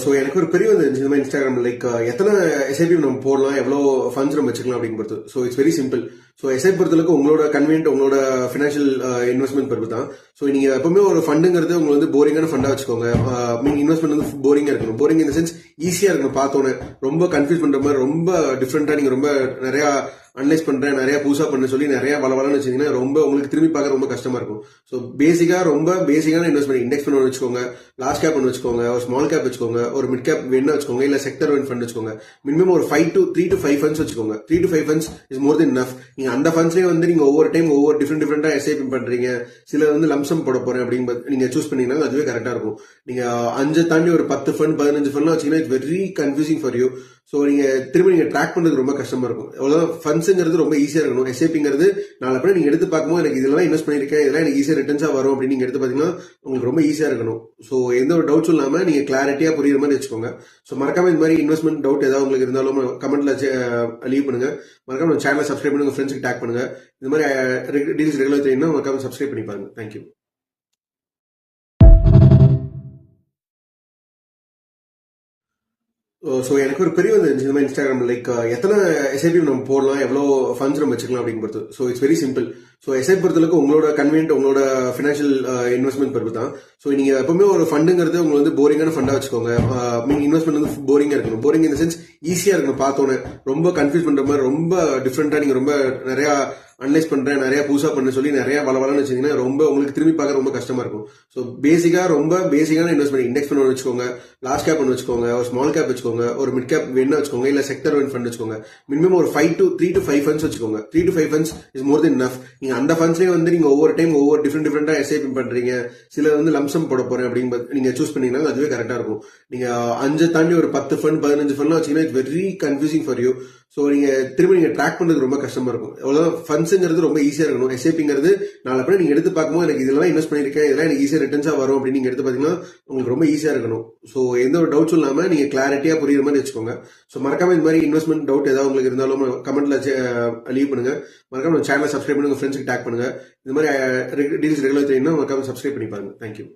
So எனக்கு ஒரு பெரிய வந்து இந்த மாதிரி இன்ஸ்டாகிராம் லைக் எத்தனை எஸ்ஐபி நம்ம போடலாம் எவ்வளோ ஃபண்ட்ஸ் நம்ம வச்சுக்கலாம் அப்படின்னு பொறுத்து. So it's very simple. So SIP பொறுத்தளவுக்கு உங்களோட கன்வீனியன்ட் உங்களோட ஃபினான்ஷியல் இன்வெஸ்ட்மெண்ட் பொறுத்து தான். ஸோ நீங்க எப்பவுமே ஒரு ஃபண்டுங்கிறது உங்களுக்கு வந்து போரிங்கான ஃபண்டா வச்சுக்கோங்க. மீன் இன்வெஸ்ட்மெண்ட் வந்து போரிங்கா இருக்கணும். போரிங் இந்த சென்ஸ் ஈஸியா இருக்கணும். பார்த்தோன்னே ரொம்ப கன்ஃபியூஸ் பண்ற மாதிரி ரொம்ப டிஃப்ரெண்டா நீங்க ரொம்ப நிறைய அனலைஸ் பண்றேன் நிறைய புதுசா பண்ண சொல்லி நிறைய வளவலன்னு வச்சீங்கன்னா ரொம்ப உங்களுக்கு திரும்பி பார்க்க ரொம்ப கஷ்டமா இருக்கும். ஸோ ரொம்ப பேசிக்கான இன்வெஸ்ட்மெண்ட் இண்டெக்ஸ் பண்ண வச்சுக்கோங்க, லார்ஜ் கேப் ஒன்று வச்சுக்கோங்க, ஒரு ஸ்மால் கேப் வச்சுக்கோங்க, ஒரு மிட் கேப் வேணா வச்சுக்கோங்க, இல்ல செக்டர் ஃபண்ட் வச்சுக்கோங்க. மினிமம் ஒரு 3 to 5 ஃபண்ட்ஸ் வச்சுக்கோங்க. 3 to 5 ஃபண்ட்ஸ் இஸ் மோர் தென் நஃப். நீங்க அந்த ஃபண்ட்ஸ்லயே வந்து நீங்க ஒவ்வொரு டைம் ஒவ்வொரு டிஃப்ரெண்டா எஸ்ஐபி பண்றீங்க, சில வந்து லம்சம் போட போறேன் அப்படின்னு நீங்க சூஸ் பண்ணீங்கன்னா அதுவே கரெக்டா இருக்கும். நீங்க 5 தாண்டி ஒரு 10 ஃபண்ட் 15 ஃபண்ட் வச்சீங்கன்னா it's very confusing for you. So நீங்க திரும்ப நீங்க ட்ராக் பண்றது ரொம்ப கஷ்டமா இருக்கும். எவ்வளவு ஃபண்ட்ஸுங்கிறது ரொம்ப ஈஸியா இருக்கணும். எஸ்ஐபிங்கிறது நாலு அப்படி நீங்க எடுத்து பார்க்கும்போது எனக்கு இதெல்லாம் இன்வெஸ்ட் பண்ணிருக்கேன், இதெல்லாம் எனக்கு ஈஸியா ரிட்டர்ன்ஸா வரும் அப்படின்னு நீங்க எடுத்து பாத்தீங்கன்னா உங்களுக்கு ரொம்ப ஈஸியா இருக்கணும். ஸோ எந்த ஒரு டவுட்ஸும் இல்லாம நீங்க கிளாரிட்டியா புரியுற மாதிரி வச்சுக்கோங்க. ஸோ மறக்காம இந்த மாதிரி இன்வெஸ்ட்மெண்ட் டவுட் ஏதாவது உங்களுக்கு இருந்தாலும் கமெண்ட்ல லீவ் பண்ணுங்க. மறக்காம சேனலை சப்ஸ்கிரைப் பண்ணுங்க, ஃப்ரெண்ட்ஸ்க்கு டேக் பண்ணுங்க. இந்த மாதிரி டீல்ஸ் ரெகுலர் தெரியும்னா மறக்காம சப்ஸ்கிரைப் பண்ணி பாருங்க. தேங்க்யூ. ஸோ எனக்கு ஒரு பெரிய வந்து இந்த மாதிரி இன்ஸ்டாகிராம் லைக் எத்தனை எஸ்ஐபி நம்ம போடலாம் எவ்வளோ ஃபண்ட்ஸ் நம்ம வச்சுக்கலாம் அப்படின்னு பொறுத்து. So it's very simple. So SIP பொறுத்தளவுக்கு உங்களோட கன்வீனியன்ட் உங்களோட ஃபினான்ஷியல் இன்வெஸ்ட்மெண்ட் பொறுத்து தான். ஸோ நீங்க எப்பவுமே ஒரு ஃபண்டுங்கிறது உங்களுக்கு வந்து போரிங்கான ஃபண்டா வச்சுக்கோங்க. மீன் இன்வெஸ்ட்மெண்ட் வந்து போரிங்கா இருக்கணும். போரிங் இந்த சென்ஸ் ஈஸியா இருக்கணும். பார்த்தோன்னே ரொம்ப கன்ஃபியூஸ் பண்ற மாதிரி ரொம்ப டிஃப்ரெண்டா நீங்க ரொம்ப நிறைய அனலைஸ் பண்றேன் நிறைய புதுசா பண்ண சொல்லி நிறைய வளவலன்னு வச்சீங்கன்னா ரொம்ப உங்களுக்கு திரும்பி பார்க்க ரொம்ப கஷ்டமா இருக்கும். ஸோ ரொம்ப பேசிக்கான இன்வெஸ்ட்மெண்ட் இண்டெக்ஸ் பண்ண வச்சுக்கோங்க, லார்ஜ் கேப் ஒன்று வச்சுக்கோங்க, ஒரு ஸ்மால் கேப் வச்சுக்கோங்க, ஒரு மிட் கேப் வேணா வச்சுக்கோங்க, இல்ல செக்டர் ஃபண்ட் வச்சுக்கோங்க. மினிமம் ஒரு 3 to 5 ஃபண்ட்ஸ் வச்சுக்கோங்க. 3 to 5 ஃபண்ட்ஸ் இஸ் மோர் தென் நஃப். நீங்க அந்த ஃபண்ட்ஸ்லயே வந்து நீங்க ஒவ்வொரு டைம் ஒவ்வொரு டிஃப்ரெண்டா எஸ்ஐபி பண்றீங்க, சில வந்து லம்சம் போட போறேன் அப்படின்னு நீங்க சூஸ் பண்ணீங்கன்னா அதுவே கரெக்டா இருக்கும். நீங்க 5 தாண்டி ஒரு 10 ஃபண்ட் 15 ஃபண்ட் வச்சீங்கன்னா it's very confusing for you. So நீங்க திரும்ப நீங்க ட்ராக் பண்றது ரொம்ப கஷ்டமா இருக்கும். எவ்வளவு ஃபண்ட்ஸுங்கிறது ரொம்ப ஈஸியா இருக்கணும். எஸ்ஐபிங்கிறது நாலு அப்படி நீங்க எடுத்து பார்க்கும்போது எனக்கு இதெல்லாம் இன்வெஸ்ட் பண்ணிருக்கேன், இதெல்லாம் எனக்கு ஈஸியா ரிட்டர்ன்ஸா வரும் அப்படின்னு நீங்க எடுத்து பாத்தீங்கன்னா உங்களுக்கு ரொம்ப ஈஸியா இருக்கணும். ஸோ எந்த ஒரு டவுட்ஸும் இல்லாம நீங்க கிளாரிட்டியா புரியுற மாதிரி வச்சுக்கோங்க. ஸோ மறக்காம இந்த மாதிரி இன்வெஸ்ட்மெண்ட் டவுட் ஏதாவது உங்களுக்கு இருந்தாலும் கமெண்ட்ல லீவ் பண்ணுங்க. மறக்காம சேனலை சப்ஸ்கிரைப் பண்ணுங்க, ஃப்ரெண்ட்ஸ்க்கு டேக் பண்ணுங்க. இந்த மாதிரி டீல்ஸ் ரெகுலர் தெரியும்னா மறக்காம சப்ஸ்கிரைப் பண்ணி பாருங்க. தேங்க்யூ.